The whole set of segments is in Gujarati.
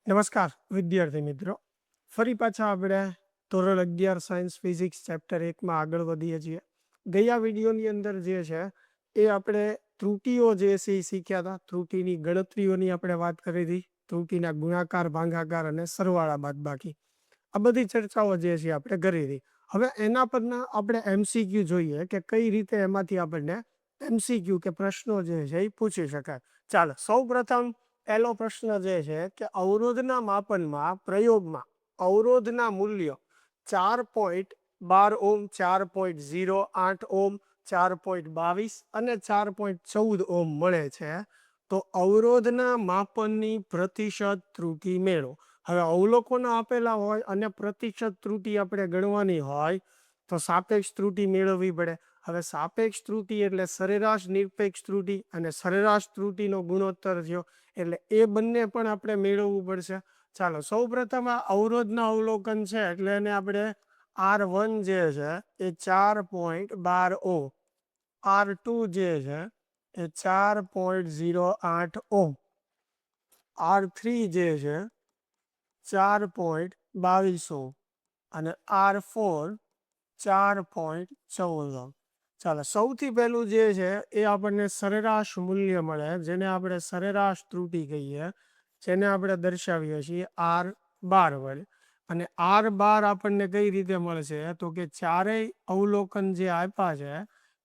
નમસ્કાર વિદ્યાર્થી મિત્રો, ફરી પાછા આપણે ધોરણ 11 સાયન્સ ફિઝિક્સ ચેપ્ટર 1માં આગળ વધીએ છીએ. ગયા વિડીયોની અંદર જે છે એ આપણે ત્રુટીઓ જે છે એ શીખ્યા હતા. ત્રુટીની ગણતરીઓની આપણે વાત કરી હતી, ત્રુટીના ગુણાકાર, ભાગાકાર અને સરવાળા બાદબાકી, આ બધી ચર્ચાઓ જે છે આપણે કરી હતી. હવે એના પરના આપણે MCQ જોઈએ કે કઈ રીતે એમાંથી આપણને MCQ કે પ્રશ્નો જે છે એ પૂછી શકાય. ચાલો, સૌ પ્રથમ પહેલો પ્રશ્ન જે છે કે અવરોધના માપનમાં પ્રયોગમાં અવરોધના મૂલ્યો 4.12 ઓમ, 4.08 ઓમ, 4.22 અને 4.14 ઓમ મળે છે. તો અવરોધના માપનની પ્રતિશત ત્રુટી મેળવો. હવે અવલોકનો આપેલા હોય અને પ્રતિશત ત્રુટી આપણે ગણવાની હોય તો સાપેક્ષ ત્રુટી મેળવવી પડે. હવે સાપેક્ષ ત્રુટી એટલે સરેરાશ નિરપેક્ષ ત્રુટી અને સરેરાશ ત્રુટીનો ગુણોત્તર થયો, એટલે એ બંને પણ આપણે મેળવવું પડશે. ચાલો, સૌ પ્રથમ આ અવરોધના અવલોકન છે એટલે એને આપણે R1 જે છે એ 4.12 ઓમ, R2 જે છે એ 4.08 ઓમ, R3 જે છે 4.22 ઓમ અને R4 4.14 ઓમ. ચાલો, સૌથી પહેલું જે છે એ આપણને સરેરાશ મૂલ્ય મળે, જેને આપણે સરેરાશ ત્રુટી કહીએ, જેને આપણે દર્શાવીએ છીએ R12 વડે. અને R12 આપણને કઈ રીતે મળશે તો કે ચારેય અવલોકન જે આપ્યા છે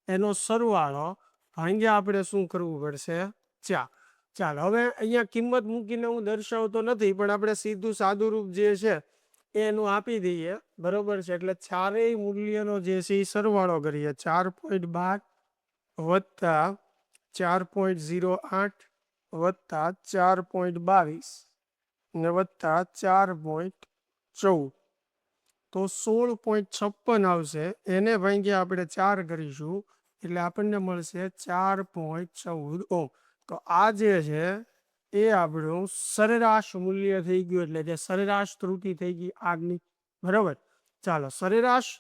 એનો સરવાળો ભાંગ્યા આપણે શું કરવું પડશે? 4. ચાલો, હવે અહીંયા કિંમત મૂકીને હું દર્શાવતો નથી, પણ આપણે સીધું સાદું રૂપ જે છે એનું આપી દઈએ, બરોબર છે. એટલે ચારેય મૂલ્યનો જે છે એ સરવાળો કરીએ, 4.12 વત્તા 4.08 વત્તા 4.22 ને વત્તા 4.14, તો 16.56 આવશે. એને ભાંગ્યા આપણે 4 કરીશું એટલે આપણને મળશે 4.14 ઓમ. તો આ જે છે એ આપણું સરેરાશ મૂલ્ય થઈ ગયું, એટલે જે સરેરાશ ત્રુટી થઈ ગઈ આગની, બરાબર. ચાલો, સરેરાશ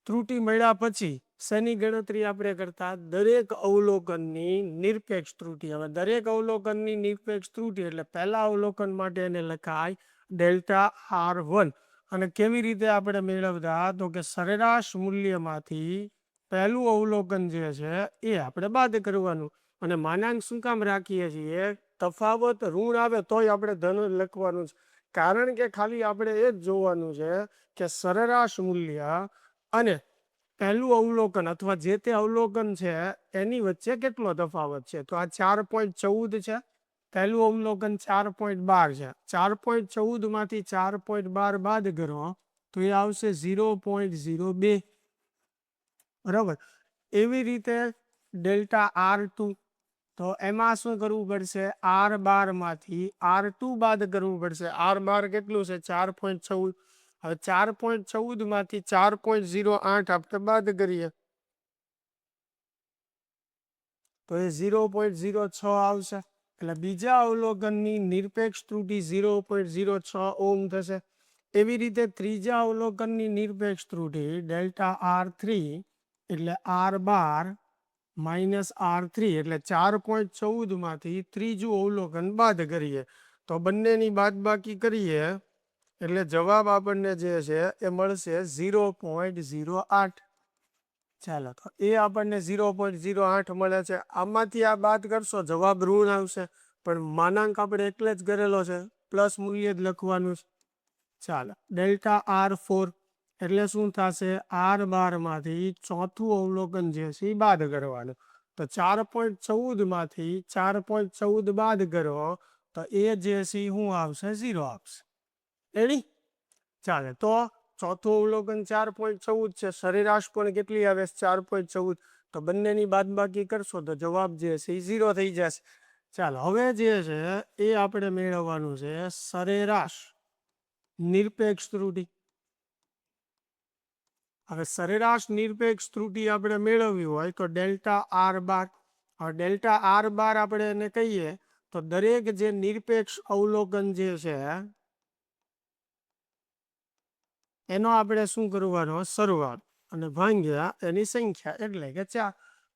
ત્રુટી મળ્યા પછી શેની ગણતરી આપણે કરતા? દરેક અવલોકનની નિરપેક્ષ ત્રુટી. હવે દરેક અવલોકનની નિરપેક્ષ ત્રુટી એટલે પહેલા અવલોકન માટે એને લખાય ડેલ્ટા R1. અને કેવી રીતે આપણે મેળવતા? તો કે સરેરાશ મૂલ્યમાંથી પહેલું અવલોકન જે છે એ આપણે બાદ કરવાનું. અને માનાંક શું કામ રાખીએ છીએ? તફાવત ઋણ આવે તોય આપણે ધન લખવાનું છે, કારણ કે ખાલી આપણે એ જ જોવાનું છે કે સરેરાશ મૂલ્ય અને પહેલું અવલોકન અથવા જે તે અવલોકન છે એની વચ્ચે કેટલો તફાવત છે. તો આ 4.14 છે, પહેલું અવલોકન 4.12 છે. 4.14 માંથી 4.12 બાદ કરો તો એ આવશે 0.02, બરાબર. એવી રીતે ડેલ્ટા R2, તો એમાં શું કરવું પડશે? R12 માંથી R2 બાદ કરવું પડશે. R12 કેટલું છે? 4.14. હવે 4.14 માંથી 4.08 આપણે બાદ કરીએ તો એ 0.06 આવશે. એટલે બીજા અવલોકનની નિરપેક્ષ ત્રુટી 0.06 ઓમ થશે. એવી રીતે ત્રીજા અવલોકનની નિરપેક્ષ ત્રુટી ડેલ્ટા R3 એટલે R12 માઇનસ R3 એટલે 4.14 માંથી ત્રીજું અવલોકન બાદ કરીએ તો બંનેની બાદબાકી કરીએ એટલે જવાબ આપણને જે છે એ મળશે 0.08. ચાલો, તો એ આપણને 0.08 મળે છે. આમાંથી આ બાદ કરશો જવાબ ઋણ આવશે, પણ માનાંક આપણે એટલે જ કરેલો છે, પ્લસ મૂલ્ય જ લખવાનું છે. ચાલો, ડેલ્ટા R4 એટલે શું થશે? R12 માંથી ચોથું અવલોકન જે છે એ બાદ કરવાનું. તો 4.14 માંથી 4.14 બાદ કરો તો એ જે છે શું આવશે? 0 આવશે. રેડી? ચાલે, તો ચોથું અવલોકન 4.14 છે, સરેરાશ પણ કેટલી આવે? 4.14. તો બંનેની બાદબાકી કરશો તો જવાબ જે છે એ 0 થઈ જશે. ચાલો, હવે જે છે એ આપણે મેળવવાનું છે સરેરાશ નિરપેક્ષ ત્રુટી. હવે સરેરાશ નિરપેક્ષ ત્રુટી આપણે મેળવવી હોય તો ડેલ્ટા R12. હવે ડેલ્ટા R12 આપણે એને કહીએ તો દરેક જે નિરપેક્ષ અવલોકન જે છે એનો આપણે શું કરવાનો? સરવાળો અને ભાંગ્યા એની સંખ્યા એટલે કે 4.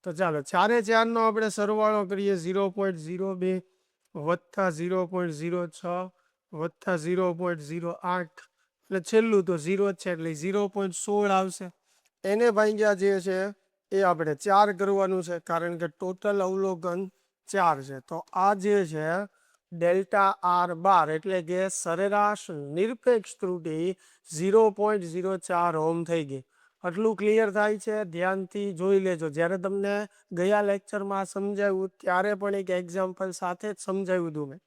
તો ચાલો, 4 નો આપણે સરવાળો કરીએ 0.02 વત્તા 0.06 વત્તા 0.08 એટલે છેલ્લું તો 0 જ છે એટલે 0.16 આવશે. એને ભાગ્યા જે છે એ આપણે 4 કરવાનું છે કારણ કે ટોટલ અવલોકન 4 છે. તો આ જે છે ડેલ્ટા આર બાર એટલે કે સરેરાશ નિરપેક્ષ ત્રુટિ 0.04 ઓહમ થઈ ગઈ. આટલું ક્લિયર થાય છે? ધ્યાનથી જોઈ લેજો. જ્યારે તમને ગયા લેક્ચરમાં સમજાવ્યું ત્યારે પણ એક એક્ઝામ્પલ સાથે જ સમજાવ્યું હતું મેં,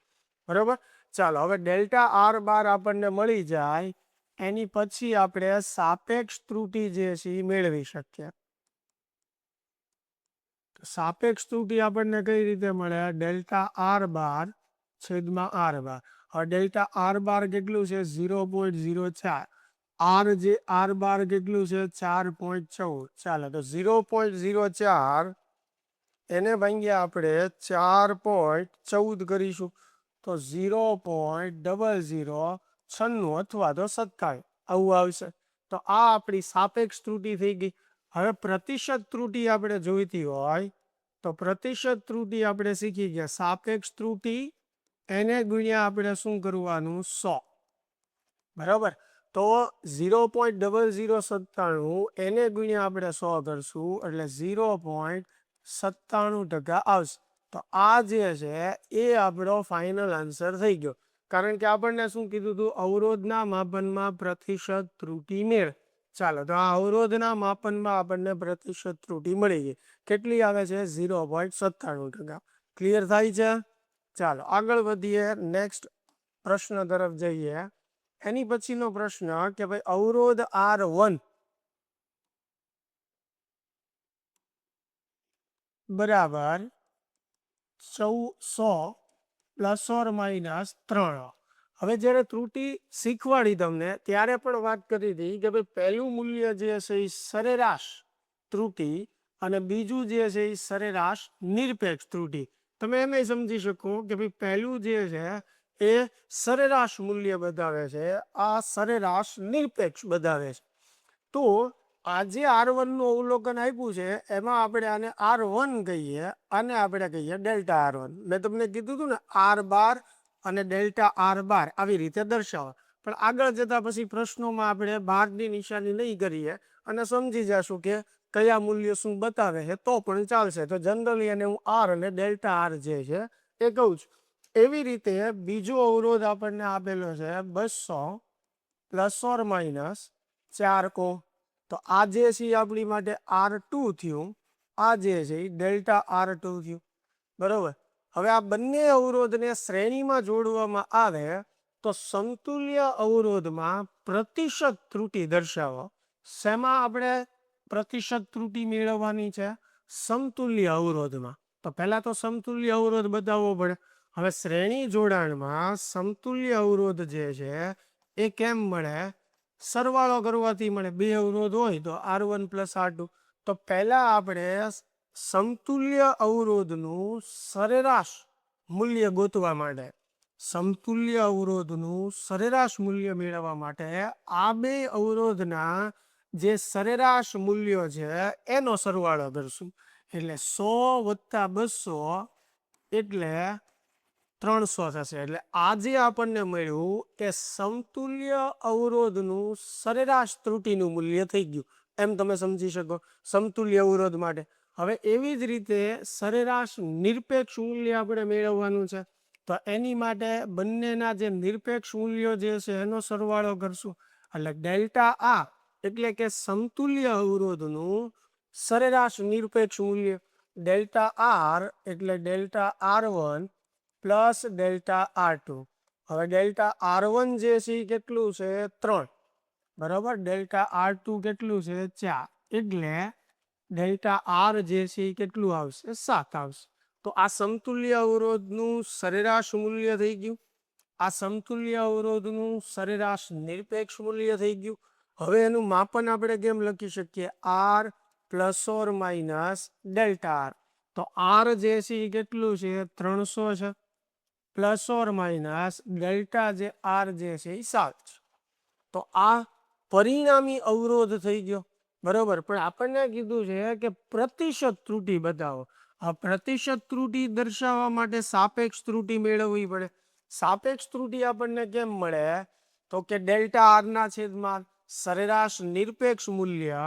બરાબર. ચાલો હવે ડેલ્ટા આર બાર આપણને મળી જાય એની પછી આપણે સાપેક્ષ ત્રુટિ જે છે એ મેળવી શકીએ. સાપેક્ષ ત્રુટિ આપણને કઈ રીતે મળે? ડેલ્ટા આર બાર છેદમાં આર બાર. હવે ડેલ્ટા આર બાર કેટલું છે? 0.04. આર જે આર બાર કેટલું છે? 4.14. ચાલો તો 0.04 એને ભાંગ્યા આપણે 4.14 કરીશું તો 0.0096 અથવા તો 27 આવું આવશે. તો આ આપણી સાપેક્ષ ત્રુટિ થઈ ગઈ. હવે પ્રતિશત ત્રુટિ આપણે જોઈતી હોય તો પ્રતિશત ત્રુટિ આપણે શીખી ગયા. સાપેક્ષ ત્રુટિ એને ગુણ્યા આપણે શું કરવાનું? 100, બરાબર. તો 0.0097 એને ગુણ્યા આપણે 100 કરશું એટલે 0.97% આવશે. તો આ જે છે એ આપણો ફાઇનલ આન્સર થઈ ગયો. કારણ કે આપણને શું કીધું હતું? અવરોધના માપનમાં પ્રતિશત ત્રુટિ મેળ. ચાલો તો આ અવરોધના માપનમાં આપણને પ્રતિશત ત્રુટિ મળી ગઈ. કેટલી આવે છે? 0.97%. ક્લિયર થાય છે? ચાલો આગળ વધીએ, નેક્સ્ટ પ્રશ્ન તરફ જઈએ. એની પછીનો પ્રશ્ન કે ભાઈ અવરોધ R1 બરાબર 100 પ્લસ ઓર માઇનસ 3. હવે જ્યારે ત્રુટિ શીખવાડી તમને ત્યારે પણ વાત કરી હતી કે ભાઈ પહેલું મૂલ્ય જે છે એ સરેરાશ ત્રુટિ અને બીજું જે છે એ સરેરાશ નિરપેક્ષ ત્રુટિ. તમે એમ સમજી શકો કે ભાઈ પહેલું જે છે એ સરેરાશ મૂલ્ય બતાવે છે, આ સરેરાશ નિરપેક્ષ બતાવે છે. તો આ જે R1 નું અવલોકન આપ્યું છે એમાં આપણે આને R1 કહીએ અને આપણે કહીએ ડેલ્ટા R1. મેં તમને કીધું હતું ને આર બાર અને ડેલ્ટા આર બાર આવી રીતે દર્શાવો. પણ આગળ જતા પછી પ્રશ્નોમાં આપણે બારની નિશાની નહીં કરીએ અને સમજી જશું કે કયા મૂલ્ય શું બતાવે છે તો પણ ચાલશે. તો જનરલી એને હું આર અને ડેલ્ટા આર જે છે એ કહું છું. એવી રીતે બીજો અવરોધ આપણને આપેલો છે 200 પ્લસ ઓર માઇનસ 4 કો. તો આ જે છે આપણી માટે R2 થયું, આ જે છે એ ડેલ્ટા R2 થયું, બરોબર. હવે આ બંને અવરોધને શ્રેણીમાં જોડવામાં આવે તો સમતુલ્ય અવરોધમાં પ્રતિશત ત્રુટિ દર્શાવો. શેમાં આપણે પ્રતિશત ત્રુટિ મેળવવાની છે? સમતુલ્ય અવરોધમાં. તો પહેલા તો સમતુલ્ય અવરોધ બતાવવો પડે. હવે શ્રેણી જોડાણમાં સમતુલ્ય અવરોધ જે છે એ કેમ મળે? સરવાળો કરવાથી મળે. બે અવરોધ હોય તો R1 પ્લસ R2. તો પહેલા આપણે સમતુલ્ય અવરોધનું સરેરાશ મૂલ્ય ગોતવા માટે, સમતુલ્ય અવરોધનું સરેરાશ મૂલ્ય મેળવવા માટે આ બે અવરોધના જે સરેરાશ મૂલ્યો છે એનો સરવાળો કરશું. એટલે 100 વત્તા 200 એટલે 300 થશે. એટલે આજે આપણને મળ્યું કે સમતુલ્ય અવરોધનું સરેરાશ ત્રુટિનું મૂલ્ય થઈ ગયું. એમ તમે સમજી શકો સમતુલ્ય અવરોધ માટે. હવે એવી જ રીતે સરેરાશ નિરપેક્ષ મૂલ્ય આપણે મેળવવાનું છે. તો એની માટે બંનેના જે નિરપેક્ષ મૂલ્યો જે છે એનો સરવાળો કરશું. એટલે ડેલ્ટા આર એટલે કે સમતુલ્ય અવરોધનું સરેરાશ નિરપેક્ષ મૂલ્ય, ડેલ્ટા આર એટલે delta R1 plus delta R2. હવે ડેલ્ટા R1 જે છે એ કેટલું છે? 3, બરાબર. ડેલ્ટા R2 કેટલું છે? 4. એટલે ડેલ્ટા આર જે છે એ કેટલું આવશે? 7 આવશે. તો આ સમતુલ્ય અવરોધનું સરેરાશ મૂલ્ય થઈ ગયું. આ સમતુલ્ય અવરોધનું સરેરાશ નિરપેક્ષ મૂલ્ય થઈ ગયું. હવે એનું માપન આપણે કેમ લખી શકીએ? R plus or minus delta R. તો આર જે છે એ કેટલું છે? 300 છે. પ્લસ ઓર માઇનસ ડેલ્ટા જે આર જે છે એ 7 છે. તો આ પરિણામી અવરોધ થઈ ગયો, બરોબર. પણ આપણને કીધું છે કે પ્રતિશત ત્રુટિ બતાવો. આ પ્રતિશત ત્રુટિ દર્શાવવા માટે સાપેક્ષ ત્રુટિ મેળવવી પડે. સાપેક્ષ ત્રુટિ આપણને કેમ મળે? તો કે ડેલ્ટા આર ના છેદમાં સરેરાશ નિરપેક્ષ મૂલ્ય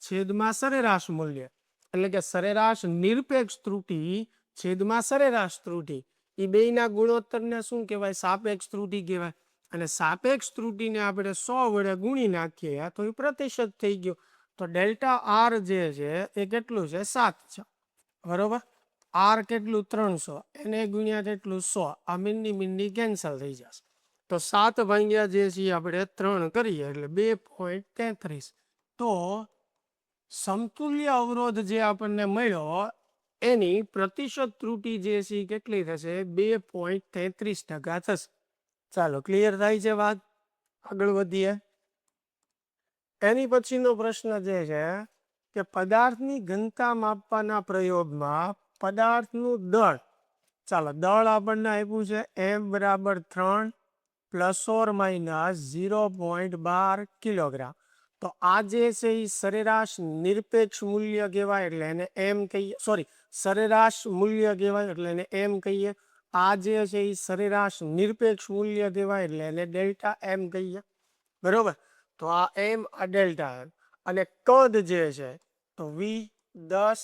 છેદમાં સરેરાશ મૂલ્ય, એટલે કે સરેરાશ નિરપેક્ષ ત્રુટિ છેદમાં સરેરાશ ત્રુટિ, એ બેયના ગુણોત્તરને શું કહેવાય? સાપેક્ષ ત્રુટિ કહેવાય. અને સાપેક્ષ ત્રુટિને આપણે 100 વડે ગુણી નાખીએ તો એ પ્રતિશત થઈ ગયો. તો ડેલ્ટા આર જે છે એ કેટલું છે? 7 છે. બરોબર. આર કેટલું? 300, એને ગુણ્યા કેટલું? 100. આ મીંડી કેન્સલ થઈ જશે. તો 7 ભાગ્યા જે છે આપણે 3 કરીએ એટલે 2.33. તો સમતુલ્ય અવરોધ જે આપણને મળ્યો એની પ્રતિશત ત્રુટિ જે છે કેટલી થશે? 2.33% થશે. ચાલો, ક્લિયર થાય છે વાત? આગળ વધીએ. એની પછીનો પ્રશ્ન જે છે કે પદાર્થની ઘનતા માપવાના પ્રયોગમાં પદાર્થનું દળ, ચાલો દળ આપણને આપ્યું છે m બરાબર 3 ± 0.12 કિલોગ્રામ. તો આ જે છે એ સરેરાશ નિરપેક્ષ મૂલ્ય કહેવાય એટલે એને એમ કહીએ, સોરી સરેરાશ મૂલ્ય કહેવાય એટલે એને એમ કહીએ. આ જે છે એ સરેરાશ નિરપેક્ષ મૂલ્ય કહેવાય એટલે એને ડેલ્ટા એમ કહીએ. બરોબર. તો આ એમ, આ ડેલ્ટા એમ. અને કદ જે છે તો v10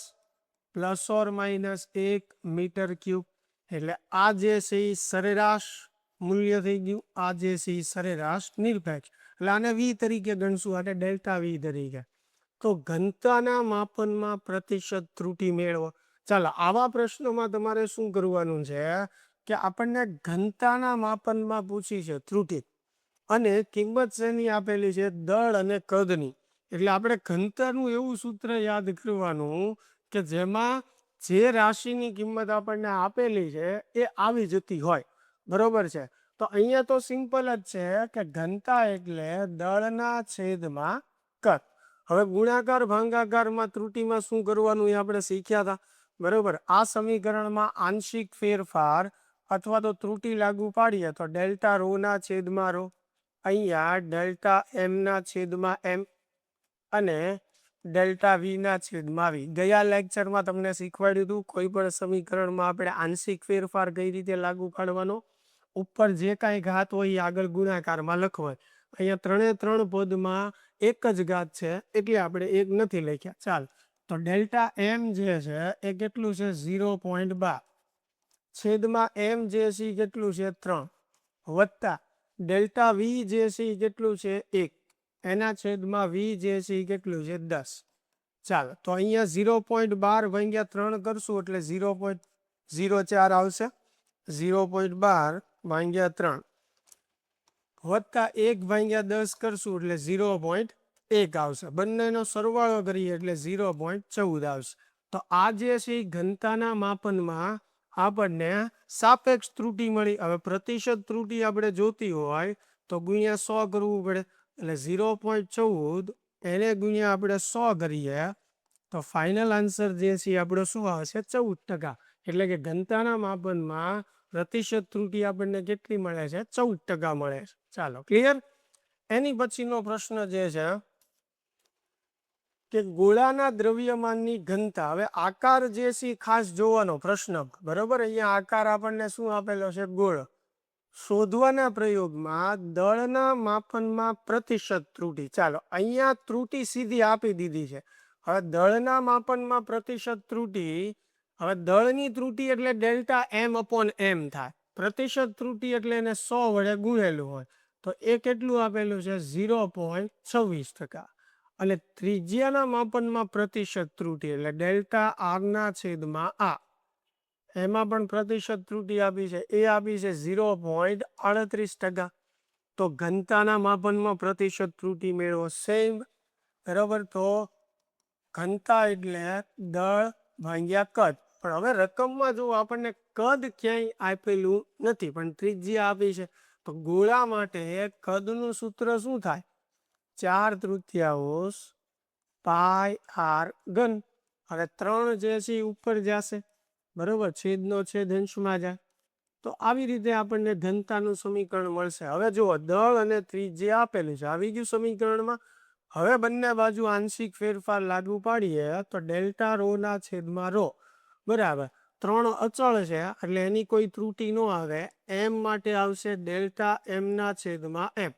± 1 મીટર ક્યુબ, એટલે આ જે છે એ સરેરાશ મૂલ્ય થઈ ગયું. આ જે છે એ સરેરાશ નિરપેક્ષ, એટલે આને વી તરીકે ગણશું, આને ડેલ્ટા વી તરીકે. તો ઘનતાના માપનમાં પ્રતિશત ત્રુટિ મેળવો. ચાલો, આવા પ્રશ્નોમાં તમારે શું કરવાનું છે કે આપણને ઘનતાના માપનમાં પૂછી છે ત્રુટિ, અને કિંમત શેની આપેલી છે? દળ અને કદની. એટલે આપણે ઘનતાનું એવું સૂત્ર યાદ કરવાનું કે જેમાં જે રાશિની કિંમત આપણને આપેલી છે એ આવી જતી હોય. બરોબર છે. તો અહીંયા તો સિમ્પલ જ છે કે ઘનતા એટલે દળના છેદમાં કદ. હવે ગુણાકાર ભાગાકારમાં ત્રુટિમાં શું કરવાનું એ આપણે શીખ્યા હતા. બરોબર. આ સમીકરણમાં આંશિક ફેરફાર અથવા તો ત્રુટિ લાગુ પાડીએ તો ડેલ્ટા રો ના છેદમાં રો, અહીંયા ડેલ્ટા એમ ના છેદમાં એમ, અને ડેલ્ટા વી ના છેદમાં વી. ગયા લેક્ચરમાં તમને શીખવાડ્યું હતું કોઈ પણ સમીકરણમાં આપણે આંશિક ફેરફાર કઈ રીતે લાગુ પાડવાનો. ઉપર જે કાંઈ ઘાત હોય એ આગળ ગુણાકારમાં લખવાય. અહીંયા 3 પદમાં એક જ ઘાત છે એટલે આપણે એક નથી લખ્યા. ચાલ, તો ડેલ્ટા એમ જે છે એ કેટલું છે? 0.12 છેદમાં એમ જે છે કેટલું છે? 3 વત્તા ડેલ્ટા વી જે છે એ કેટલું છે? 1, એના છેદમાં વી જે છે એ કેટલું છે? 10. ચાલો, તો અહીંયા 0.12 ભાગ્યા 3 કરશું એટલે 0.04 આવશે. 0.12 ભાગ્યા 3 વત્તા 1 ભાગ્યા 10 કરશું એટલે 0.1 આવશે. બંનેનો સરવાળો કરીએ એટલે 0.14 આવશે. તો આ જે છે એ ઘનતાના માપનમાં આપણને સાપેક્ષ ત્રુટિ મળી. હવે પ્રતિશત ત્રુટિ આપણે જોતી હોય તો ગુણ્યા 100 કરવું પડે, એટલે 0.14 એને ગુણ્યા આપણે 100 કરીએ તો ફાઇનલ આન્સર જે છે આપણો શું આવશે? 14%. એટલે કે ઘનતાના માપનમાં પ્રતિશત ત્રુટિ આપણને કેટલી મળે છે? 14% મળે છે. ચાલો, ક્લિયર. એની પછીનો પ્રશ્ન જે છે કે ગોળાના દ્રવ્યમાનની ઘનતા. હવે આકાર જે છે ખાસ જોવાનો પ્રશ્ન. બરોબર. અહીંયા આકાર આપણને શું આપેલો છે? ગોળ. શોધવાના પ્રયોગમાં દળના માપનમાં પ્રતિશત ત્રુટિ. ચાલો, અહીંયા ત્રુટિ સીધી આપી દીધી છે. હવે દળના માપનમાં પ્રતિશત ત્રુટિ, હવે દળની ત્રુટિ એટલે ડેલ્ટા એમ અપોન એમ થાય. પ્રતિશત ત્રુટિ એટલે એને 100 વડે ગુણેલું હોય. તો એ કેટલું આપેલું છે? 0.26%. અને ત્રિજ્યાના માપનમાં પ્રતિશત ત્રુટિ એટલે ડેલ્ટા આર ના છેદમાં આ, એમાં પણ પ્રતિશત ત્રુટિ આપી છે, એ આપી છે 0.38%. તો ઘનતાના માપનમાં પ્રતિશત ત્રુટિ મેળવો સેમ. બરાબર. તો ઘનતા એટલે દળ ભાગ્યા કદ. પણ હવે રકમમાં જો આપણને કદ ક્યાંય આપેલું નથી પણ ત્રિજ્યા આપી છે, તો ગોળા માટે કદનું સૂત્ર શું થાય? 4/3 પાઈ આર ઘન. હવે 3 જે છે એ ઉપર જશે. બરોબર. છેદનો છેદ અંશમાં જાય. તો આવી રીતે આપણને ઘનતાનું સમીકરણ મળશે. હવે જુઓ, દળ અને ત્રિજ્યા આપેલું છે, આવી ગયું સમીકરણમાં. હવે બંને બાજુ આંશિક ફેરફાર લાગુ પાડીએ તો ડેલ્ટા રો ના છેદમાં રો, બરાબર. ત્રણ અચળ છે એટલે એની કોઈ ત્રુટિ ન આવે. એમ માટે આવશે ડેલ્ટા એમના છેદમાં એમ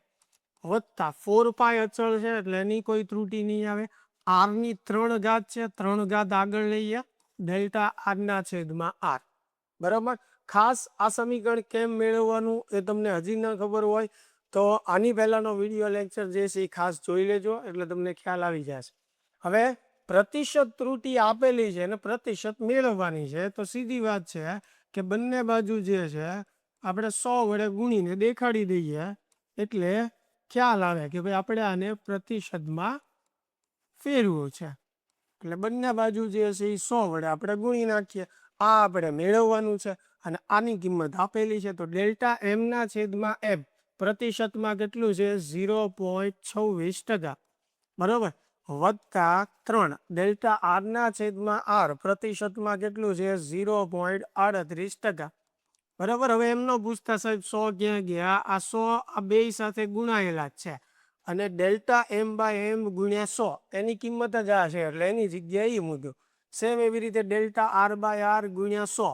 વત્તા 4 પાય અચળ છે એટલે એની કોઈ ત્રુટિ નહીં આવે. આરની 3 ઘાત છે, 3 ઘાત આગળ લઈએ ડેલ્ટા આરના છેદમાં આર. બરાબર. ખાસ આ સમીકરણ કેમ મેળવવાનું એ તમને હજી ન ખબર હોય તો આની પહેલાનો વિડીયો લેક્ચર જે છે એ ખાસ જોઈ લેજો એટલે તમને ખ્યાલ આવી જશે. હવે પ્રતિશત ત્રુટિ આપેલી છે અને પ્રતિશત મેળવવાની છે તો સીધી વાત છે કે બંને બાજુ જે છે આપણે 100 વડે ગુણીને દેખાડી દઈએ એટલે ખ્યાલ આવે કે ભાઈ આપણે આને પ્રતિશતમાં ફેરવું છે. એટલે બંને બાજુ જે છે એ 100 વડે આપણે ગુણી નાખીએ. આ આપણે મેળવવાનું છે અને આની કિંમત આપેલી છે તો ડેલ્ટા એમના છેદમાં એમ પ્રતિશતમાં કેટલું છે 0.26%. બરોબર. વત્તા 3 ડેલ્ટા આરના છેદમાં આર પ્રતિશતમાં કેટલું છે 0.38%. બરાબર. હવે એમનો પૂછતા સાહેબ 100 ક્યાં ગયા? આ 100 આ બે સાથે ગુણાયેલા જ છે અને ડેલ્ટા એમ બાય એમ ગુણ્યા 100 એની કિંમત જ આ છે એટલે એની જગ્યાએ એ મૂક્યું. સેમ એવી રીતે ડેલ્ટા આર બાય આર ગુણ્યા 100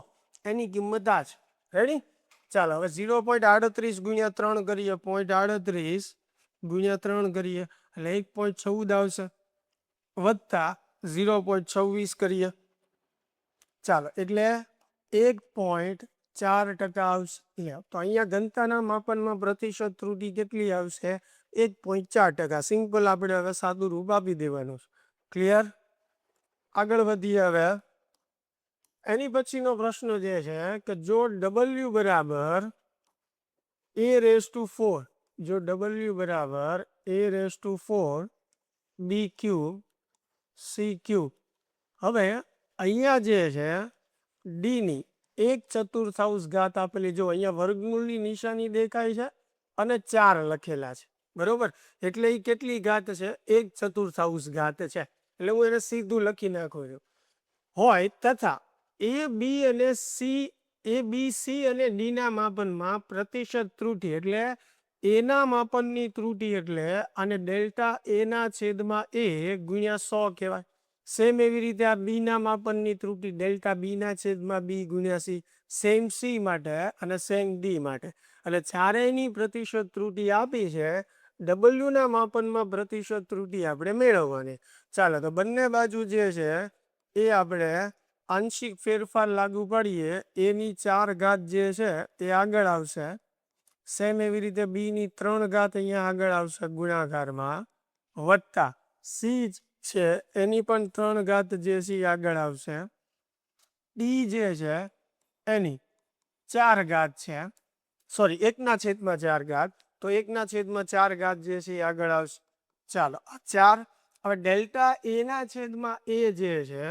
એની કિંમત આ છે. રેડી? ચાલો હવે 0.38 ગુણ્યા 3 કરીએ, 0.38 ગુણ્યા 3 કરીએ એટલે 1.14 આવશે વત્તા 0.26 કરીએ ચાલો એટલે 1.4% આવશે. તો અહીંયા ઘનતાના માપનમાં પ્રતિશત ત્રુટિ કેટલી આવશે? 1.4%. સિમ્પલ આપણે હવે સાદું રૂપ આપી દેવાનું છે. ક્લિયર? આગળ વધીએ. હવે એની પછીનો પ્રશ્ન જે છે કે જો W બરાબર a⁴ જો W બરાબર a⁴ b cube c cube. હવે અહીંયા જે છે ડી ની 1/4 ઘાત આપેલી. જો અહીંયા વર્ગમૂળની નિશાની દેખાય છે અને 4 લખેલા છે. બરોબર. એટલે એ કેટલી ઘાત છે? 1/4 ઘાત છે. એટલે હું એને સીધું લખી નાખું છું. હોય તથા એ બી સી અને ડી ના માપનમાં પ્રતિશત ત્રુટિ એટલે એના માપનની ત્રુટિ એટલે અને ડેલ્ટા એના છેદમાં એ ગુણ્યા 100 કહેવાય. સેમ એવી રીતે આ બી ના માપનની ત્રુટિ ડેલ્ટા બી ના છેદમાં બી ગુણ્યા સી. સેમ સી માટે અને સેમ ડી માટે. એટલે ચારેયની પ્રતિશત ત્રુટિ આપી છે. ડબલ્યુ ના માપનમાં પ્રતિશત ત્રુટિ આપણે મેળવવાની. ચાલો તો બંને બાજુ જે છે એ આપણે આંશિક ફેરફાર લાગુ પાડીએ. એની 4 ઘાત જે છે એ આગળ આવશે. સેમ એવી રીતે બી ની 3 ઘાત અહીંયા આગળ આવશે ગુણાકારમાં વત્તા સી છે એની પણ 3 ઘાત જે છે આગળ આવશે. ડી જે છે એની 4 ઘાત છે, સોરી 1/4 ઘાત. તો 1/4 ઘાત જે છે આગળ આવશે. ચાલો આ 4. હવે ડેલ્ટા એના છેદમાં એ જે છે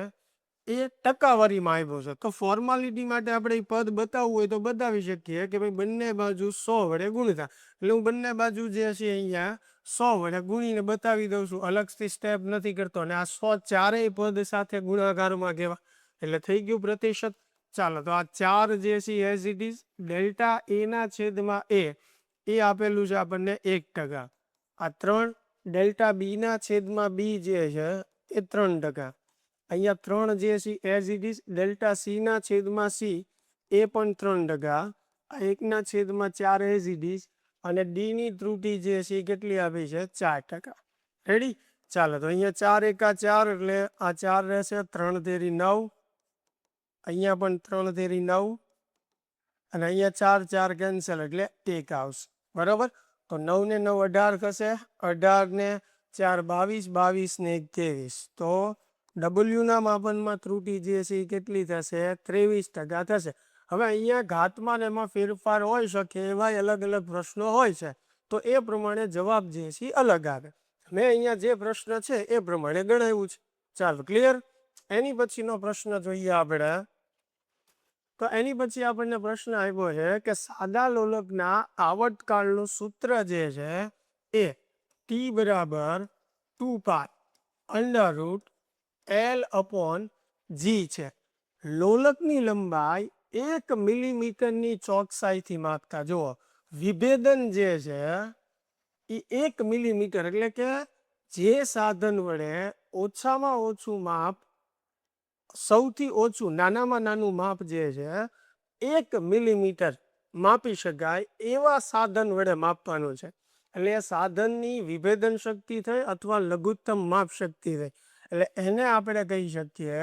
એ ટકાવારીમાં આવ્યો છે તો ફોર્માલિટી માટે આપણે પદ બતાવવું હોય તો બતાવી શકીએ કે ભાઈ બંને બાજુ 100 વડે ગુણતા. એટલે હું બંને બાજુ જે છે અહીંયા 100 વડે ગુણીને બતાવી દઉં છું. અલગથી સ્ટેપ નથી કરતો અને આ 100 ચારેય પદ સાથે ગુણાકારમાં કહેવા એટલે થઈ ગયું પ્રતિશત. ચાલો તો આ 4 જે છે એઝ ઇટ ઇઝ ડેલ્ટા એના છેદમાં એ આપેલું છે આપણને 1%. આ 3 ડેલ્ટા બી ના છેદમાં બી જે છે એ 3%. અહીંયા 3 જે છે as it is delta C ના છેદમાં સી એ પણ 3%. આ 1/4 એઝ ઇટ ઇઝ અને ડી ની ત્રુટિ જે છે એ કેટલી આપી છે? 4%. રેડી? ચાલો તો અહીંયા 4 એકા 4 એટલે આ 4 રહેશે. 3 તેરી 9. અહીંયા પણ 3 તેરી 9 અને અહીંયા 4 4 કેન્સલ એટલે 1 આવશે. બરાબર. તો 9 ને 9 18 થશે. 18 ને 4 22, 22 ને 1 23. તો ડબલ્યુ ના માપનમાં ત્રુટિ જે છે એ કેટલી થશે? 23% થશે. હવે અહીંયા ઘાતમાં ને એમાં ફેરફાર હોઈ શકે એવા અલગ અલગ પ્રશ્નો હોય છે તો એ પ્રમાણે જવાબ જે છે અલગ આવે. મેં અહીંયા જે પ્રશ્ન છે એ પ્રમાણે ગણાવ્યું છે. ચાલો ક્લિયર? એની પછીનો પ્રશ્ન જોઈએ આપણે. તો એની પછી આપણને પ્રશ્ન આવ્યો છે કે સાદા લોલકના આવર્તકાળનું સૂત્ર જે છે એ ટી બરાબર 2π L/G છે. લોલકની લંબાઈ 1 મિલીમીટરની ચોકસાઈથી માપતા. જુઓ વિભેદન જે છે એ 1 મિલીમીટર એટલે કે જે સાધન વડે ઓછામાં ઓછું માપ સૌથી ઓછું નાનામાં નાનું માપ જે છે 1 મિલીમીટર માપી શકાય એવા સાધન વડે માપવાનું છે. એટલે એ સાધનની વિભેદન શક્તિ થઈ અથવા લઘુત્તમ માપ શક્તિ થઈ, એટલે એને આપણે કહી શકીએ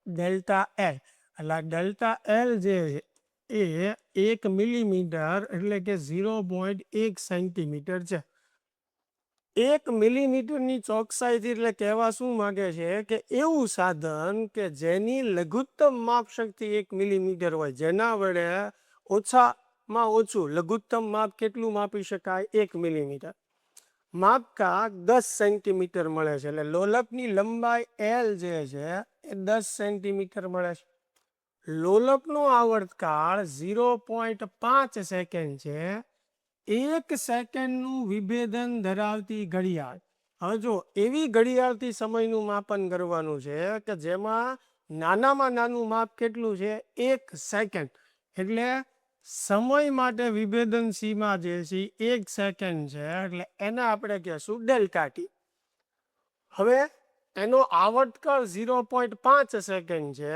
ડેલ્ટા એલ. એટલે ડેલ્ટા એલ જે એ 1 મિલીમીટર એટલે કે 0.1 સેન્ટીમીટર છે. 1 મિલીમીટરની ચોકસાઈથી એટલે કહેવા શું માંગે છે કે એવું સાધન કે જેની લઘુત્તમ માપ શક્તિ 1 મિલીમીટર હોય, જેના વડે ઓછામાં ઓછું લઘુત્તમ માપ કેટલું માપી શકાય 1 મિલીમીટર, માપકાંક 10 સેન્ટીમીટર મળે છે. એટલે લોલકની લંબાઈ એલ જે છે એ 10 સેન્ટીમીટર મળે છે. લોલકનો આવર્તકાળ 0.5 સેકન્ડ છે. 1 સેકન્ડનું વિભેદન ધરાવતી ઘડિયાળ. હવે જો એવી ઘડિયાળથી સમયનું માપન કરવાનું છે કે જેમાં નાનામાં નાનું માપ કેટલું છે 1 સેકન્ડ, એટલે સમય માટે વિભેદન સીમા જે છે 1 સેકન્ડ છે, એટલે એને આપણે કહેશું ડેલ્ટા ટી. હવે એનો આવર્તકાળ 0.5 સેકન્ડ છે.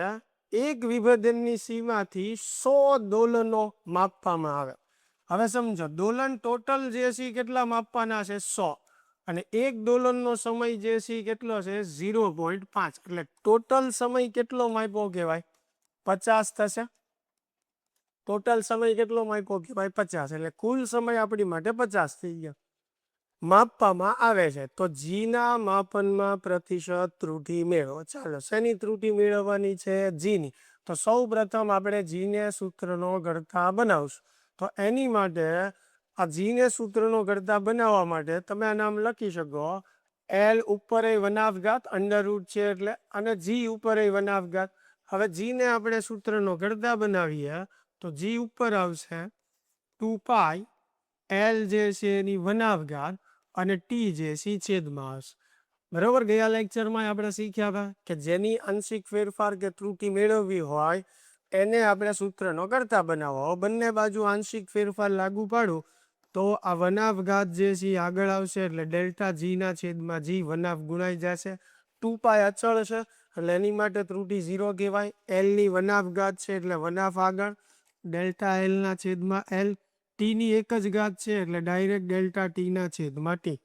એક વિભેદનની સીમાથી 100 દોલનો માપવામાં આવે. હવે સમજો દોલન ટોટલ જે છે કેટલા માપવાના છે 100, અને એક દોલનનો સમય જે છે કેટલો છે 0.5, એટલે ટોટલ સમય કેટલો માપ્યો કહેવાય 50 થશે. ટોટલ સમય કેટલો માપ્યો કહેવાય 50, એટલે કુલ સમય આપણી માટે 50 થઈ ગયો. માપવામાં આવે છે તો જીના માપનમાં પ્રતિશત ત્રુટિ મેળવો. ચાલો શેની ત્રુટિ મેળવવાની છે? જીની. તો સૌ પ્રથમ આપણે જીને સૂત્રનો ગણતા બનાવશું. તો એની માટે આ જીને સૂત્રનો ગણતા બનાવવા માટે તમે આ નામ લખી શકો. એલ ઉપર એ વનાફઘાત અંડરરૂટ છે એટલે, અને જી ઉપર એ વનાફઘાત. હવે જીને આપણે સૂત્રનો ગણતા બનાવીએ તો જી ઉપર આવશે 2 પાઈ એલ જે છે એની વનાફઘાત અને ટી જે છે છેદમાં આવશે. બરોબર, ગયા લેક્ચરમાં આપણે શીખ્યા હતા કે જેની આંશિક ફેરફાર કે ત્રુટિ મેળવવી હોય એને આપણે સૂત્રનો કરતા બનાવો. બંને બાજુ આંશિક ફેરફાર લાગુ પાડું તો આ વનાફઘાત જે છે આગળ આવશે, એટલે ડેલ્ટા જીના છેદમાં જી વનાફ ગુણાઈ જશે. 2 પાય અચળ છે એટલે એની માટે ત્રુટિ 0 કહેવાય. એલની વનાફઘાત છે એટલે વનાફ આગળ, ડેલ્ટા એલના છેદમાં એલ. ટીની એક જ ઘાત છે એટલે ડાયરેક્ટ ડેલ્ટા ટીના છેદમાં ટી.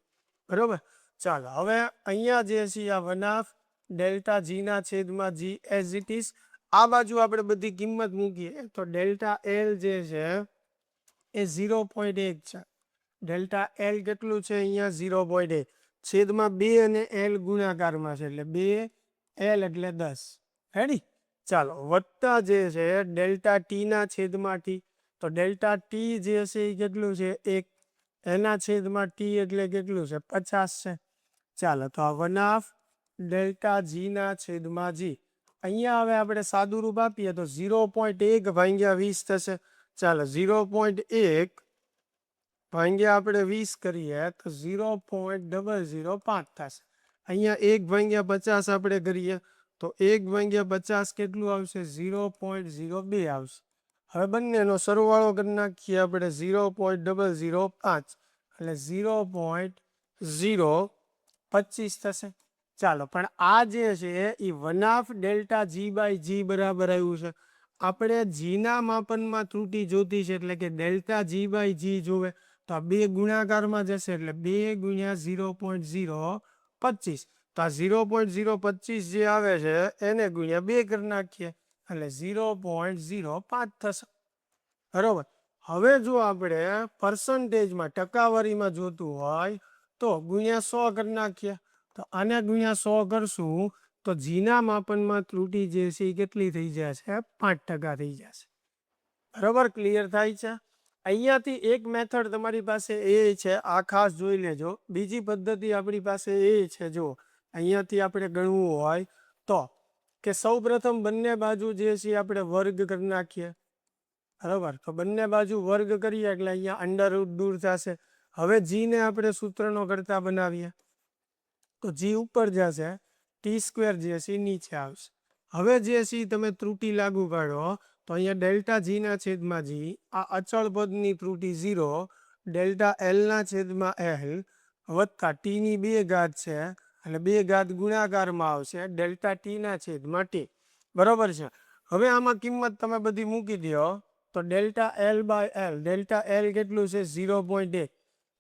બરોબર, ચાલો હવે અહીંયા જે છે આ વનાફ ડેલ્ટા જીના છેદમાં જી એઝ ઇટ ઇઝ. આ બાજુ આપણે બધી કિંમત મૂકીએ તો ડેલ્ટા એલ જે છે એ 0.1 છે. ડેલ્ટા એલ કેટલું છે અહીંયા 0.1, છેદમાં 2 અને એલ ગુણાકારમાં છે એટલે 2 એલ એટલે 10. રેડી, ચાલો વત્તા જે છે ડેલ્ટા ટીના છેદમાં ટી. તો ડેલ્ટા ટી જે છે એ કેટલું છે 1, એના છેદમાં ટી એટલે કેટલું છે 50 છે. ચાલો તો આ વનાફ ડેલ્ટા જીના છેદમાં જી. અહીંયા હવે આપણે સાદું રૂપ આપીએ તો 0.1 ભાગ્યા 20 થશે. ચાલો 0.1 ભાગ્યા આપણે 20 કરીએ તો 0.005 થશે. અહીંયા 1 ભાગ્યા 50 આપણે કરીએ તો 1 ભાગ્યા 50 કેટલું આવશે 0.02 આવશે. હવે બંનેનો સરવાળો કરી નાખીએ આપણે 0.005 એટલે 0.025 થશે. ચાલો પણ આ જે છે એ વનાફ ડેલ્ટા જી બાય જી બરાબર આવ્યું છે. આપણે જીના માપનમાં ત્રુટિ જોતી છે એટલે કે ડેલ્ટા જી બાય જી જોવે તો આ 2 ગુણાકારમાં જશે એટલે 2 ગુણ્યા 0.025. તો આ 0.025 જે આવે છે એને ગુણ્યા 2 કરી નાખીએ એટલે 0.05 થશે. બરોબર, હવે જો આપણે પર્સન્ટેજમાં ટકાવારીમાં જોતું હોય તો ગુણ્યા 100 કરી નાખીએ. તો આને ગુણ્યા 100 કરશું તો જીના માપનમાં ત્રુટિ જે છે એ કેટલી થઈ જશે 5% થઈ જશે. બરોબર, ક્લિયર થાય છે? અહીંયાથી એક મેથડ તમારી પાસે એ છે, આ ખાસ જોઈ લેજો. બીજી પદ્ધતિ આપણી પાસે એ છે, જો અહીંયાથી આપણે ગણવું હોય તો કે સૌ પ્રથમ બંને બાજુ જે છે આપણે વર્ગ કરી નાખીએ. બરાબર, તો બંને બાજુ વર્ગ કરીએ એટલે અહીંયા અંડરરૂટ દૂર થશે. હવે જીને આપણે સૂત્રનો કરતા બનાવીએ તો જી ઉપર જશે, ટી સ્ક્વેર જે છે નીચે આવશે. હવે જે છે તમે ત્રુટિ લાગુ પાડો તો અહીંયા ડેલ્ટા જીના છેદમાં જી, આ અચળ પદની ત્રુટિ 0, ડેલ્ટા એલના છેદમાં એલ વત્તા ટીની 2 ઘાત છે એટલે 2 ઘાત ગુણાકારમાં આવશે ડેલ્ટા ટીના છેદમાં ટી. બરોબર છે. હવે આમાં કિંમત તમે બધી મૂકી દો તો delta L by L, delta L કેટલું છે 0.1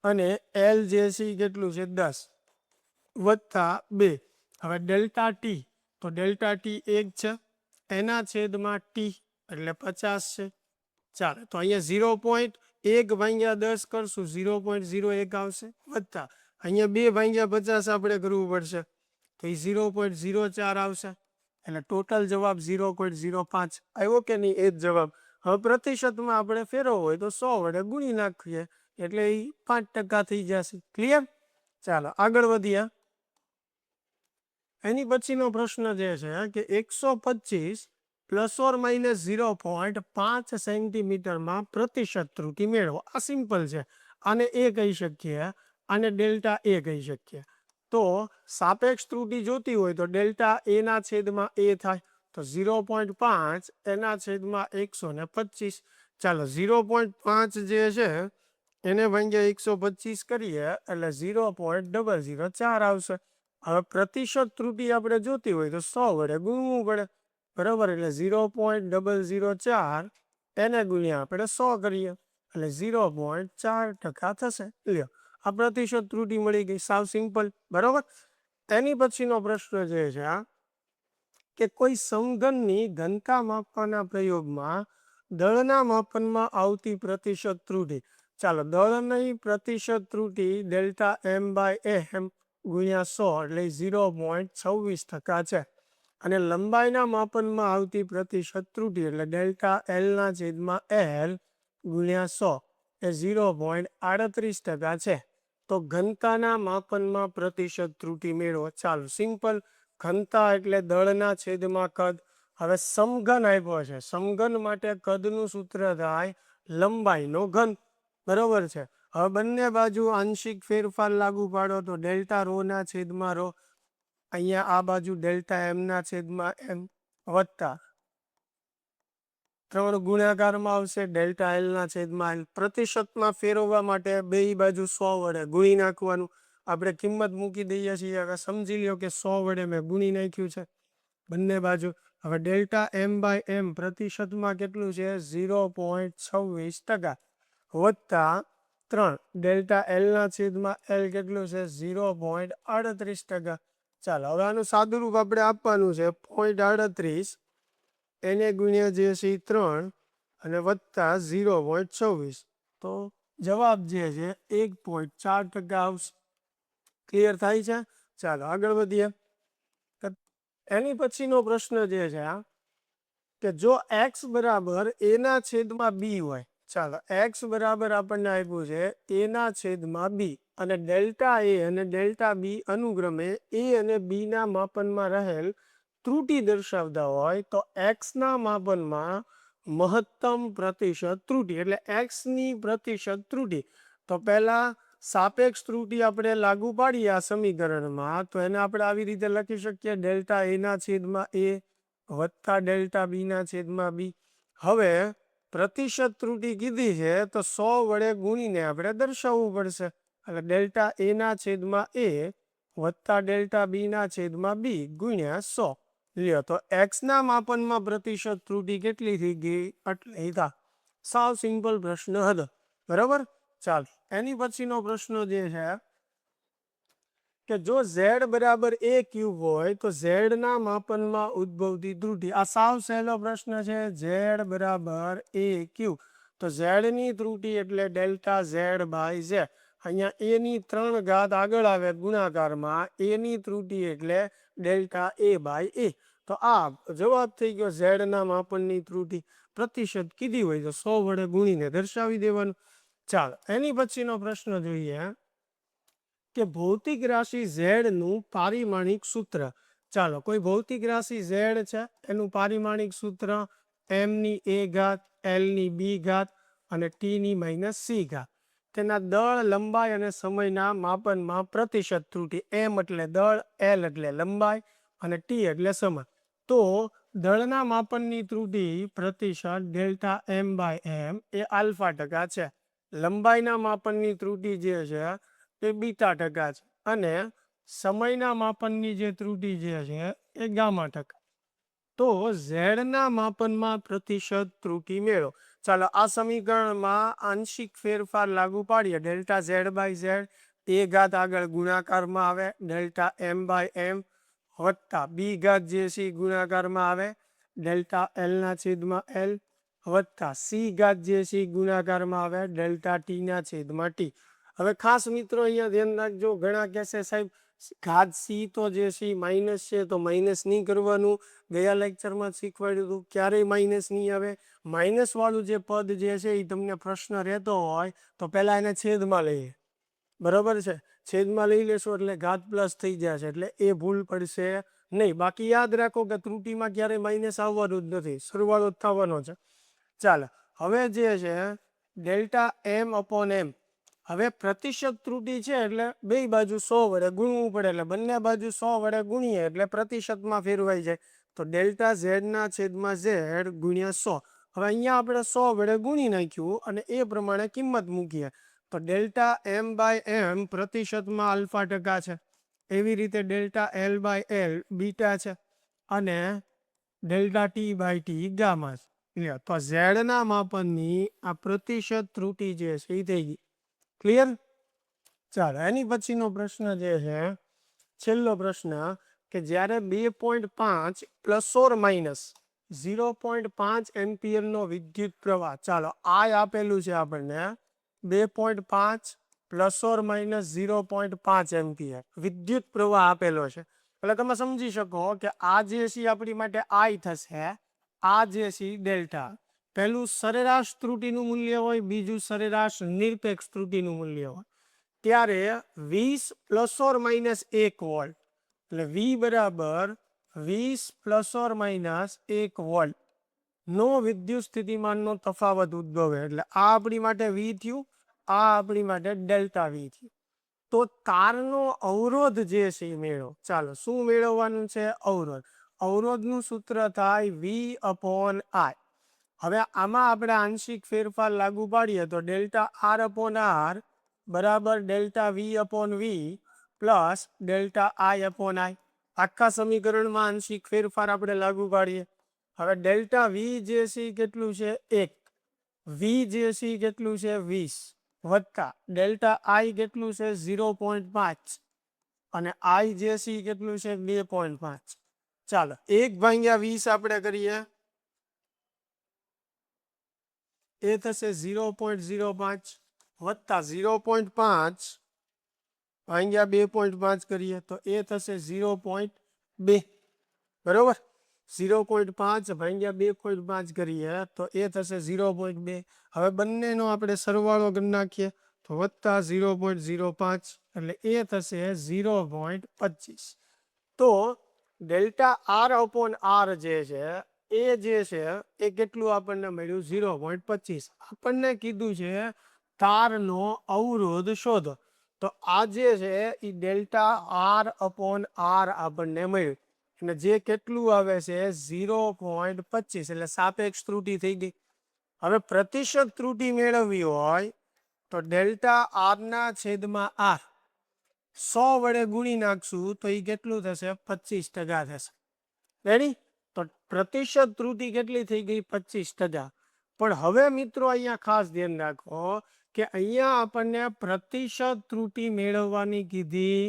અને એલ જે છે એ કેટલું છે 10 વત્તા 2. હવે ડેલ્ટા ટી, તો ડેલ્ટા ટી 1 છે, એના છેદમાં ટી એટલે 50 છે. ચાલો તો અહીંયા 0.1 ભાગ્યા 10 કરશું 0.01 આવશે, વત્તા અહીંયા 2 ભાગ્યા 50 આપણે કરવું પડશે તો એ 0.04 આવશે, એટલે ટોટલ જવાબ 0.05 આવ્યો કે નહીં? એ જ જવાબ. હવે પ્રતિશતમાં આપણે ફેરવવો હોય તો 100 વડે ગુણી નાખીએ એટલે એ 5% થઈ જશે. ક્લિયર? ચાલો આગળ વધીએ. એની પછીનો પ્રશ્ન જે છે કે 125 પ્લસ ઓર માઇનસ 0.5 સેન્ટીમીટરમાં પ્રતિશત ત્રુટિ મેળવો. આ સિમ્પલ છે. આને એ કહી શકીએ, આને ડેલ્ટા એ કહી શકીએ. તો સાપેક્ષ ત્રુટિ જોતી હોય તો ડેલ્ટા એ ના છેદમાં એ થાય તો 0.5 એના છેદમાં 125. ચાલો 0.5 જે છે એને ભાગ્યા 125 કરીએ એટલે 0.004 આવશે. હવે પ્રતિશત ત્રુટિ આપણે જોતી હોય તો 100 વડે ગુણવું પડે, બરાબર? એટલે 0.004 એને ગુણ્યા આપણે 100 કરીએ એટલે 0.4% થશે. લ્યો આ પ્રતિશત ત્રુટિ મળી ગઈ, સાવ સિમ્પલ, બરાબર? એની પછીનો પ્રશ્ન જે છે કે કોઈ સમઘનની ઘનતા માપવાના પ્રયોગમાં દળના માપનમાં આવતી પ્રતિશત ત્રુટિ. ચાલો દળની પ્રતિશત ત્રુટિ ડેલ્ટા એમ બાય એમ ગુણ્યા 100 એટલે 0.26% છે, અને લંબાઈના માપનમાં આવતી પ્રતિશત ત્રુટિ એટલે ડેલ્ટા એલ ના છેદમાં એલ ગુણ્યા 100 એ 0.38% છે. તો ઘનતાના માપનમાં પ્રતિશત ત્રુટિ મેળવો. ચાલો સિમ્પલ, ઘનતા એટલે દળના છેદમાં કદ. હવે સમઘન આપ્યો છે, સમઘન માટે કદનું સૂત્ર થાય લંબાઈનો ઘન, બરોબર છે? હવે બંને બાજુ આંશિક ફેરફાર લાગુ પાડો તો ડેલ્ટા રો ના છેદમાં રો, અહીંયા આ બાજુ ડેલ્ટા એમ ના છેદમાં એમ, વત્તા 3 ગુણાકારમાં આવશે ડેલ્ટા એલ ના છેદમાં એલ. પ્રતિશતમાં ફેરવવા માટે બે બાજુ 100 વડે ગુણી નાખવાનું. આપણે કિંમત મૂકી દઈએ છીએ. હવે સમજી લો કે 100 વડે મેં ગુણી નાખ્યું છે બંને બાજુ. હવે ડેલ્ટા એમ બાય એમ પ્રતિશતમાં કેટલું છે 0.26% વત્તા 3 ડેલ્ટા એલ ના છેદમાં એલ કેટલું છે 0.38%. ચાલો હવે આનું સાદુરૂપ આપણે આપવાનું છે 0.38 એને ગુણ્યા જે છે 3 અને વત્તા 0.26 તો જવાબ જે છે 1.4% આવશે. ક્લિયર થાય છે? ચાલો આગળ વધીએ. એની પછીનો પ્રશ્ન જે છે કે જો x બરાબર a ના છેદમાં b હોય, ચાલો x બરાબર આપણને આપ્યું છે a ના છેદમાં b અને ડેલ્ટા a અને ડેલ્ટા b અનુક્રમે a અને b ના માપનમાં રહેલ ત્રુટિ દર્શાવતા હોય તો x ના માપનમાં મહત્તમ પ્રતિશત ત્રુટિ એટલે x ની પ્રતિશત ત્રુટિ. તો પહેલા સાપેક્ષ ત્રુટિ આપણે લાગુ પાડીએ આ સમીકરણમાં તો એને આપણે આવી રીતે લખી શકીએ ડેલ્ટા એ ના છેદમાં એ વત્તા ડેલ્ટા બી ના છેદમાં બી. હવે પ્રતિશત ત્રુટિ કીધી છે તો 100 વડે ગુણીને આપણે દર્શાવવું પડશે એટલે ડેલ્ટા એ ના છેદમાં એ વત્તા ડેલ્ટા બી ના છેદમાં બી ગુણ્યા 100. લ્યો તો એક્સ ના માપનમાં પ્રતિશત ત્રુટિ કેટલી થઈ ગઈ એટલે થા. સાવ સિમ્પલ પ્રશ્ન હતો, બરાબર? ચાલો એની પછીનો પ્રશ્ન જે છે કે જો z બરાબર a ક્યુબ હોય તો z ના માપનમાં ઉદ્ભવતી ત્રુટિ. આ સાવ સહેલો પ્રશ્ન છે. z બરાબર a ક્યુબ તો z ની ત્રુટિ એટલે ડેલ્ટા z બાય z. અહીંયા a ની 3 ઘાત આગળ આવે ગુણાકારમાં, a ની ત્રુટિ એટલે ડેલ્ટા a બાય a. તો આ જવાબ થઈ ગયો z ના માપનની ત્રુટિ. પ્રતિશત કીધી હોય તો 100 વડે ગુણીને દર્શાવી દેવાનું. ચાલો એની પછીનો પ્રશ્ન જોઈએ કે ભૌતિક રાશિ z નું પારિમાણિક સૂત્ર. ચાલો કોઈ ભૌતિક રાશિ z છે એનું પારિમાણિક સૂત્ર m ની a ઘાત l ની b ઘાત અને t ની માઇનસ c ઘાત. તેના દળ, લંબાઈ અને સમયના માપનમાં પ્રતિશત ત્રુટિ. m એટલે દળ, l એટલે લંબાઈ અને t એટલે સમય. તો દળના માપનની ત્રુટિ પ્રતિશત ડેલ્ટા m બાય m એ α% છે. લંબાઈના માપનની ત્રુટિ જે છે એ β% છે અને સમયના માપનની જે ત્રુટિ જે છે એ γ%. તો ઝેડના માપનમાં પ્રતિશત ત્રુટી મેળવો. ચાલો આ સમીકરણમાં આંશિક ફેરફાર લાગુ પાડીએ. ડેલ્ટા ઝેડ બાય ઝેડ એ ઘાત આગળ ગુણાકારમાં આવે, ડેલ્ટા એમ બાય એમ વત્તા બી ઘાત જે છે ગુણાકારમાં આવે, ડેલ્ટા એલના છેદમાં એલ વત્તા સી ઘાત જે છે ગુણાકારમાં આવે, ડેલ્ટા ટીના છેદમાં ટી. હવે ખાસ મિત્રો અહીંયા ધ્યાન રાખજો, ઘણા કહેશે સાહેબ ઘાત સી તો જે છે માઇનસ છે તો માઇનસ નહીં કરવાનું. ગયા લેક્ચરમાં શીખવાડ્યું હતું ક્યારેય માઇનસ નહીં આવે. માઇનસ વાળું જે પદ જે છે એ તમને પ્રશ્ન રહેતો હોય તો પહેલા એને છેદમાં લઈએ, બરાબર છે, છેદમાં લઈ લેશો એટલે ઘાત પ્લસ થઈ જશે, એટલે એ ભૂલ પડશે નહીં. બાકી યાદ રાખો કે ત્રુટીમાં ક્યારેય માઇનસ આવવાનું જ નથી, સરવાળો જ થવાનો છે. ચાલો હવે જે છે ડેલ્ટા એમ અપોન એમ, હવે પ્રતિશત ત્રુટી છે એટલે બે બાજુ 100 વડે ગુણવું પડે, એટલે બંને બાજુ 100 વડે ગુણીએ એટલે પ્રતિશતમાં ફેરવાઈ જાય. તો ડેલ્ટા ઝેડના છેદમાં ઝેડ ગુણ્યા 100. હવે અહીંયા આપણે 100 વડે ગુણી નાખ્યું અને એ પ્રમાણે કિંમત મૂકીએ તો ડેલ્ટા એમ બાય એમ પ્રતિશતમાં આલ્ફા ટકા છે, એવી રીતે delta L by L beta છે અને delta T by T gamma છે. તો ઝેડના માપનની આ પ્રતિશત ત્રુટી જે છે એ થઈ ગઈ. ક્લિયર? ચાલો એની પછીનો પ્રશ્ન જે છે છેલ્લો પ્રશ્ન કે જ્યારે 2.5 પ્લસ ઓર માઇનસ 0.5 એમ્પિયરનો વિદ્યુત પ્રવાહ, ચાલો આ આપેલું છે આપણને 2.5 પ્લસ ઓર માઇનસ 0.5 એમ્પિયર વિદ્યુત પ્રવાહ આપેલો છે. એટલે તમે સમજી શકો કે આ જે છે આપણી માટે આઈ થશે, આ જે છે ડેલ્ટા. પહેલું સરેરાશ ત્રુટીનું મૂલ્ય હોય, બીજું સરેરાશ નિરપેક્ષ ત્રુટીનું મૂલ્ય હોય. ત્યારે 20 પ્લસ ઓર માઇનસ 1 વોલ્ટ, એટલે વી બરાબર 20 પ્લસ ઓર માઇનસ 1 વોલ્ટ નો વિદ્યુત સ્થિતિમાનનો તફાવત ઉદ્ભવે, એટલે આ આપણી માટે વી થયું, આ આપણી માટે ડેલ્ટા વી થયું. તો તારનો અવરોધ જે છે એ મેળવો. ચાલો શું મેળવવાનું છે? અવરોધ. અવરોધનું સૂત્ર થાય વી અપોન આઈ. હવે આમાં આપણે આંશિક ફેરફાર લાગુ પાડીએ તો ડેલ્ટા આર અપોન આર બરાબર delta V upon V plus delta I upon I. આખા સમીકરણમાં આંશિક ફેરફાર આપણે લાગુ પાડીએ. હવે ડેલ્ટા વી જે છે કેટલું છે 1, વી જે છે કેટલું છે 20 વત્તા ડેલ્ટા આઈ કેટલું છે 0.5 અને આઈ જે છે કેટલું છે 2.5. ચાલો 1/20 આપણે કરીએ, એ થશે 0.05 વત્તા 0.5 ભાગ્યા 2.5 કરીએ તો એ થશે 0.2, બરોબર. 0.5 ભાગ્યા 2.5 કરીએ તો એ થશે 0.2. હવે બંનેનો આપણે સરવાળો કરી નાખીએ તો વત્તા 0.05 એટલે એ થશે 0.25. તો ડેલ્ટા આર અપોન આર જે છે એ કેટલું આપણને મળ્યું 0.25. આપણને કીધું છે તારનો અવરોધ શોધો, તો આ જે છે એ ડેલ્ટા આર અપોન આર આપણને મળ્યું અને જે કેટલું આવે છે 0.25, એટલે સાપેક્ષ ત્રુટી થઈ ગઈ. હવે પ્રતિશત ત્રુટી મેળવવી હોય તો ડેલ્ટા આર ના છેદમાં આર 100 વડે ગુણી નાખશું તો એ કેટલું થશે 25% થશે. રેડી? તો પ્રતિશત ત્રુટી કેટલી થઈ ગઈ 25%. પણ હવે મિત્રો અહીંયા ખાસ ધ્યાન રાખો કે અહીંયા આપણને પ્રતિશત ત્રુટી મેળવવાની કીધી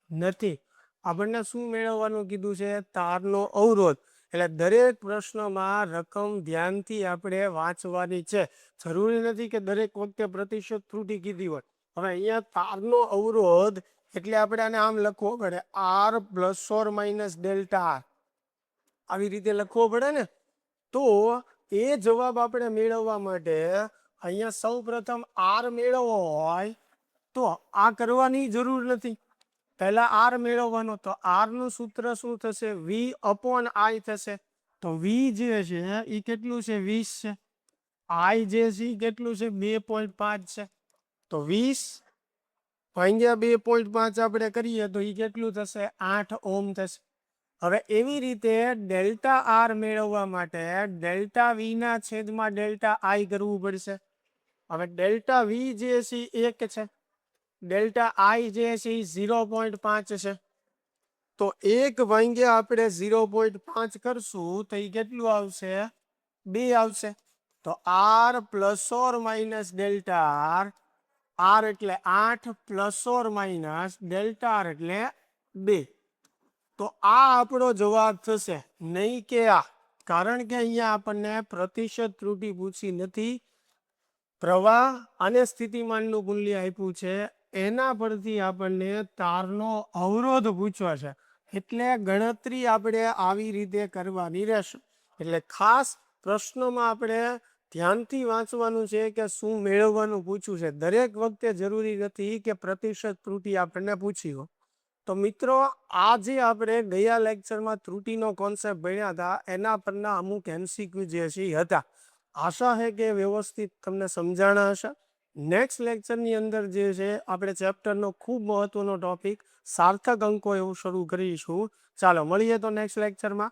નથી, આપણને શું મેળવવાનું કીધું છે? તારનો અવરોધ. એટલે દરેક પ્રશ્નમાં રકમ ધ્યાનથી આપણે વાંચવાની છે, જરૂરી નથી કે દરેક વખતે પ્રતિશત ત્રુટી કીધી હોય. હવે અહીંયા તારનો અવરોધ એટલે આપણે આને આમ લખવો પડે R plus or minus delta R, આવી રીતે લખવો પડે ને. તો એ જવાબ આપણે મેળવવા માટે અહીંયા સૌ પ્રથમ આર મેળવવો હોય તો આ કરવાની જરૂર નથી, પહેલા આર મેળવવાનો. તો આર નું સૂત્ર શું થશે? વી અપોન આઈ થશે. તો વી જે છે એ કેટલું છે 20 છે, આઈ જે છે કેટલું છે 2.5 છે. તો 20 ભાગ્યા 2.5 આપણે કરીએ તો એ કેટલું થશે 8 ઓહ્મ થશે. હવે એવી રીતે ડેલ્ટા આર મેળવવા માટે ડેલ્ટા વી ના છેદમાં ડેલ્ટા આઈ કરવું પડશે. હવે ડેલ્ટા વી જે છે 1 છે, ડેલ્ટા આઈ જે છે 0.5 છે. તો 1 ભાગ્યા આપણે 0.5 કરશું તો એ કેટલું આવશે? 2 આવશે. તો r plus or minus delta R, R એટલે 8 plus or minus delta R એટલે 2. તો આ આપણો જવાબ થશે, નહીં કે આ, કારણ કે અહીંયા આપણને પ્રતિશત ત્રુટિ પૂછી નથી, પ્રવાહ અને સ્થિતિમાનનું મૂલ્ય આપ્યું છે, એના પરથી આપણને તારનો અવરોધ પૂછ્યો છે, એટલે ગણતરી આપણે આવી રીતે કરવાની રહેશે. એટલે ખાસ પ્રશ્નોમાં આપણે ધ્યાનથી વાંચવાનું છે કે શું મેળવવાનું પૂછ્યું છે. દરેક વખતે જરૂરી નથી કે પ્રતિશત ત્રુટિ આપણને પૂછી હોય. તો મિત્રો, આજે આપણે ગયા લેક્ચરમાં ત્રુટિનો કોન્સેપ્ટ ભણ્યા હતા, એના પરના અમુક MCQ જે છે એ હતા. આશા છે કે વ્યવસ્થિત તમને સમજાણા હશે. નેક્સ્ટ લેક્ચરની અંદર જે છે આપણે ચેપ્ટરનો ખૂબ મહત્વનો ટોપિક સાર્થક અંકો એવું શરૂ કરીશું. ચાલો મળીએ તો નેક્સ્ટ લેક્ચરમાં.